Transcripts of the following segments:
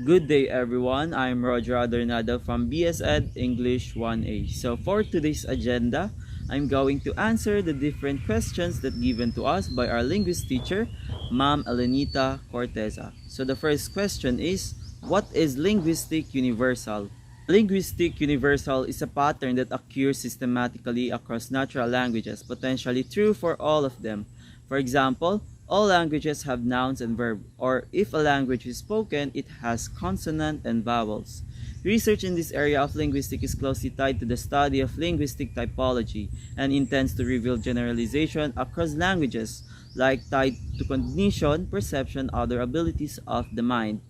Good day everyone, I'm Roger Adornado from BS Ed English 1A. So for today's agenda, I'm going to answer the different questions that given to us by our linguist teacher, Ma'am Elenita Corteza. So the first question is, what is linguistic universal? Linguistic universal is a pattern that occurs systematically across natural languages, potentially true for all of them. For example, all languages have nouns and verbs, or if a language is spoken, it has consonant and vowels. Research in this area of linguistics is closely tied to the study of linguistic typology and intends to reveal generalization across languages, like tied to cognition, perception, other abilities of the mind.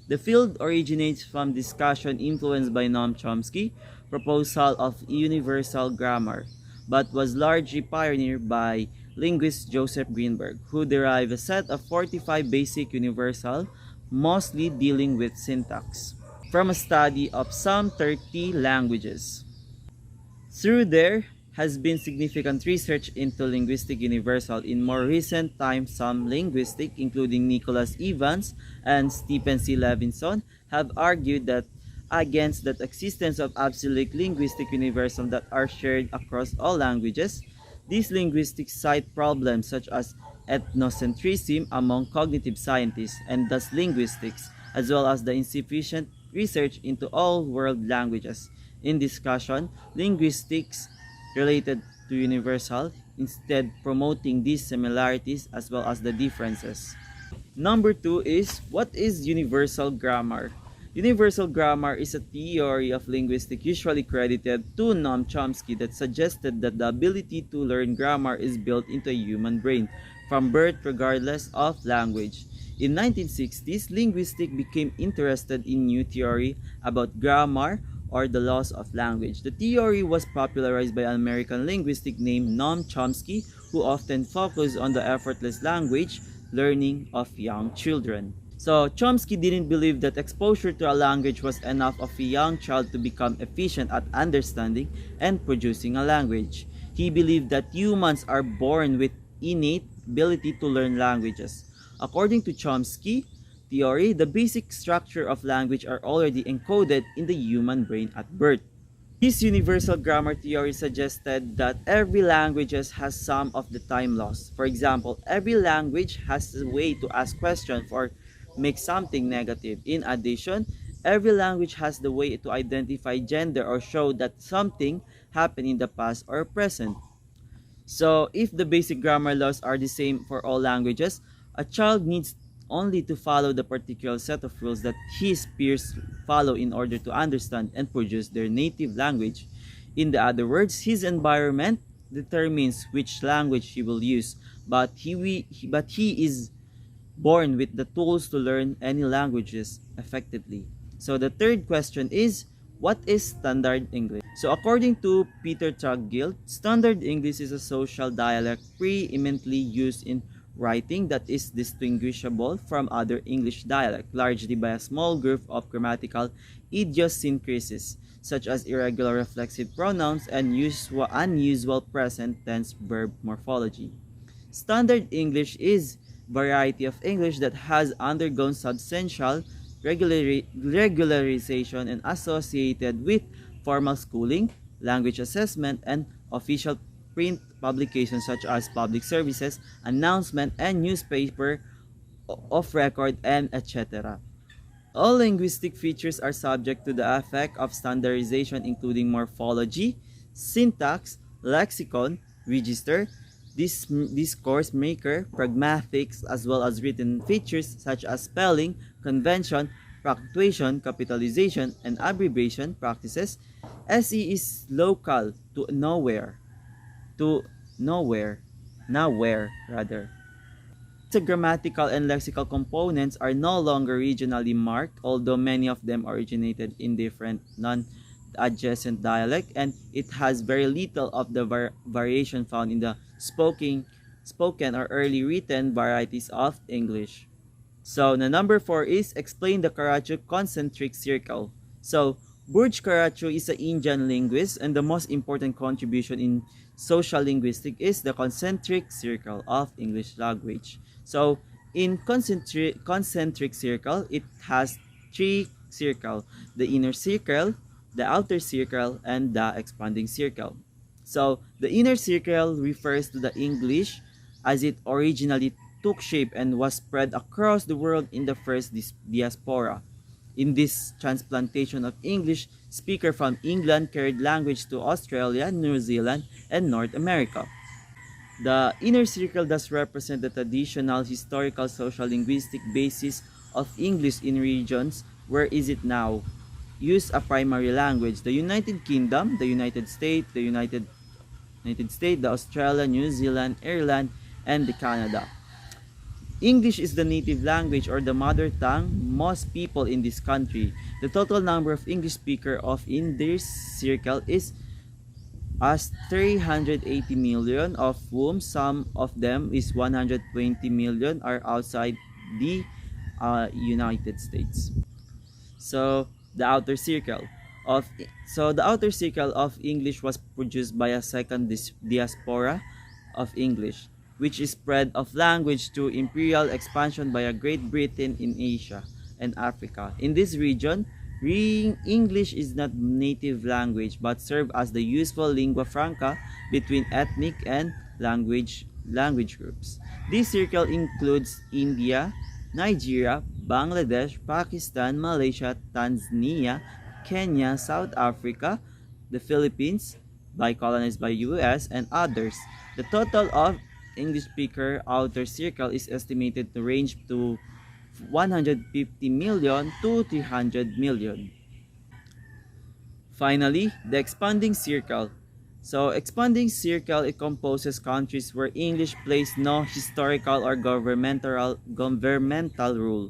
The field originates from discussion influenced by Noam Chomsky's proposal of universal grammar, but was largely pioneered by linguist Joseph Greenberg, who derived a set of 45 basic universal, mostly dealing with syntax, from a study of some 30 languages. Through there has been significant research into linguistic universal in more recent times. Some linguists, including Nicholas Evans and Stephen C. Levinson, have argued that against the existence of absolute linguistic universal that are shared across all languages. These linguistics cite problems such as ethnocentrism among cognitive scientists and thus linguistics, as well as the insufficient research into all world languages. In discussion, linguistics related to universal, instead promoting these similarities as well as the differences. Number two is, what is universal grammar? Universal grammar is a theory of linguistics usually credited to Noam Chomsky that suggested that the ability to learn grammar is built into a human brain from birth regardless of language. In 1960s, linguistics became interested in new theory about grammar or the laws of language. The theory was popularized by an American linguist named Noam Chomsky, who often focused on the effortless language learning of young children. So Chomsky didn't believe that exposure to a language was enough of a young child to become efficient at understanding and producing a language. He believed that humans are born with innate ability to learn languages. According to Chomsky theory, the basic structure of language are already encoded in the human brain at birth. This universal grammar theory suggested that every language has some of the time laws. For example, every language has a way to ask questions or make something negative. In addition, every language has the way to identify gender or show that something happened in the past or present. So, if the basic grammar laws are the same for all languages, a child needs only to follow the particular set of rules that his peers follow in order to understand and produce their native language. In other words, his environment determines which language he will use, but he is born with the tools to learn any languages effectively. So the third question is, what is Standard English? So according to Peter Troggill, Standard English is a social dialect preeminently used in writing that is distinguishable from other English dialects, largely by a small group of grammatical idiosyncrasies, such as irregular reflexive pronouns and unusual present tense verb morphology. Standard English is variety of English that has undergone substantial regularization and associated with formal schooling, language assessment, and official print publications such as public services, announcement, and newspaper of record, and etc. All linguistic features are subject to the effect of standardization, including morphology, syntax, lexicon, register, discourse maker, pragmatics, as well as written features such as spelling, convention, punctuation, capitalization, and abbreviation practices. SE is local to nowhere rather. The grammatical and lexical components are no longer regionally marked, although many of them originated in different non-adjacent dialect, and it has very little of the variation found in the spoken or early written varieties of English. So the number 4 is, explain the Karachu concentric circle. So Burj Karachu is an Indian linguist, and the most important contribution in social linguistics is the concentric circle of English language. So in concentric circle, it has three circles: the inner circle, the outer circle, and the expanding circle. So, the inner circle refers to the English as it originally took shape and was spread across the world in the first diaspora. In this transplantation of English, speakers from England carried language to Australia, New Zealand, and North America. The inner circle thus represent the traditional, historical, social, linguistic basis of English in regions where is it now used a primary language. The United Kingdom, the United States, the Australia, New Zealand, Ireland, and the Canada. English is the native language or the mother tongue most people in this country. The total number of English speakers of in this circle is as 380 million, of whom some of them is 120 million are outside the United States. So the outer circle of the outer circle of English was produced by a second diaspora of English, which is spread of language through imperial expansion by a Great Britain in Asia and Africa. In this region, English is not native language but serve as the useful lingua franca between ethnic and language groups. This circle includes India, Nigeria, Bangladesh, Pakistan, Malaysia, Tanzania, Kenya, South Africa, the Philippines, by colonized by US, and others. The total of English speaker outer circle is estimated to range to 150 million to 300 million. Finally, the expanding circle. So, expanding circle, it composes countries where English plays no historical or governmental role,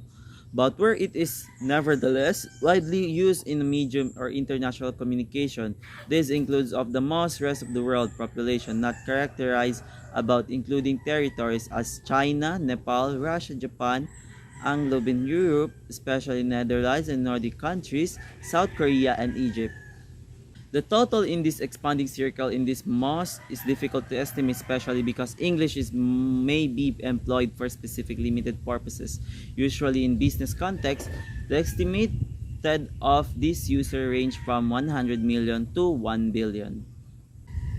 but where it is nevertheless widely used in medium or international communication. This includes of the most rest of the world population not characterized about including territories as China, Nepal, Russia, Japan, Anglo-Bin Europe, especially Netherlands and Nordic countries, South Korea, and Egypt. The total in this expanding circle in this mass is difficult to estimate, especially because English may be employed for specific limited purposes. Usually in business context, the estimated of this user range from 100 million to 1 billion.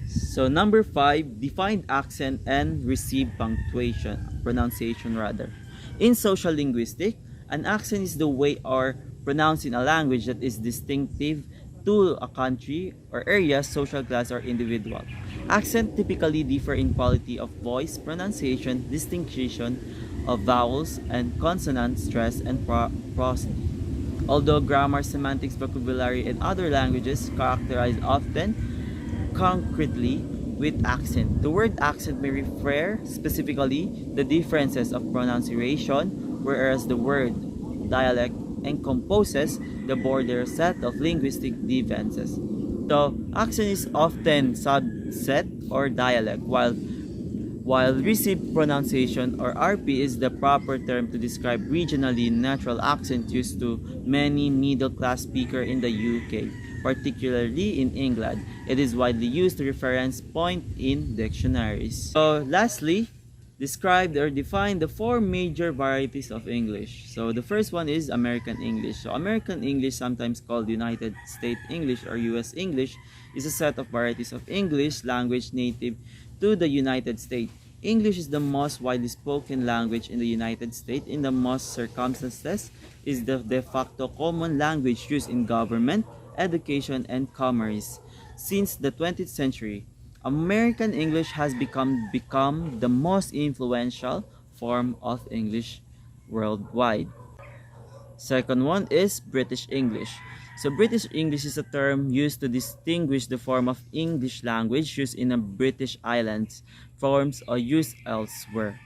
So number 5, defined accent and received pronunciation rather. In social linguistics, an accent is the way or pronounced in a language that is distinctive to a country or area, social class, or individual. Accent typically differ in quality of voice, pronunciation, distinction of vowels and consonant stress and prosody. Although grammar, semantics, vocabulary, and other languages characterize often concretely with accent. The word accent may refer specifically the differences of pronunciation, whereas the word dialect encompasses the broader set of linguistic differences. So, accent is often subset or dialect, while received pronunciation or RP is the proper term to describe regionally natural accent used to many middle-class speakers in the UK, particularly in England. It is widely used to reference point in dictionaries. So, lastly, describe or define the 4 major varieties of English. So the first one is American English. So American English, sometimes called United States English or US English, is a set of varieties of English language native to the United States. English is the most widely spoken language in the United States. In the most circumstances, is the de facto common language used in government, education, and commerce. Since the 20th century, American English has become the most influential form of English worldwide. Second one is British English. So British English is a term used to distinguish the form of English language used in the British Islands, forms or used elsewhere.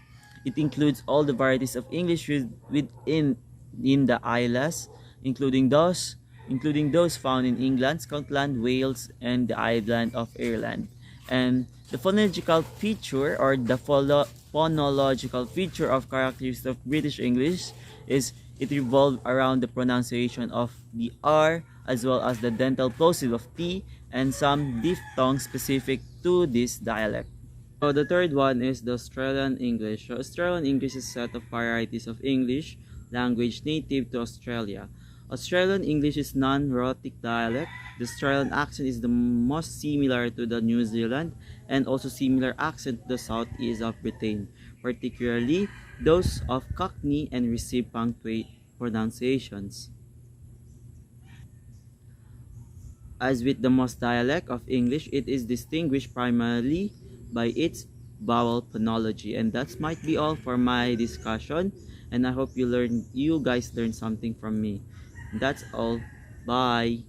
It includes all the varieties of English used within the islands, including those found in England, Scotland, Wales, and the island of Ireland. And the phonological feature or the phonological feature of characteristics of British English is it revolves around the pronunciation of the R as well as the dental plosive of T and some diphthongs specific to this dialect. So the third one is the Australian English. So Australian English is a set of varieties of English language native to Australia. Australian English is non-rhotic dialect. The Australian accent is the most similar to the New Zealand and also similar accent to the southeast of Britain, particularly those of Cockney and receive punctuate pronunciations. As with the most dialect of English, it is distinguished primarily by its vowel phonology. And that might be all for my discussion. And I hope you guys learned something from me. That's all. Bye.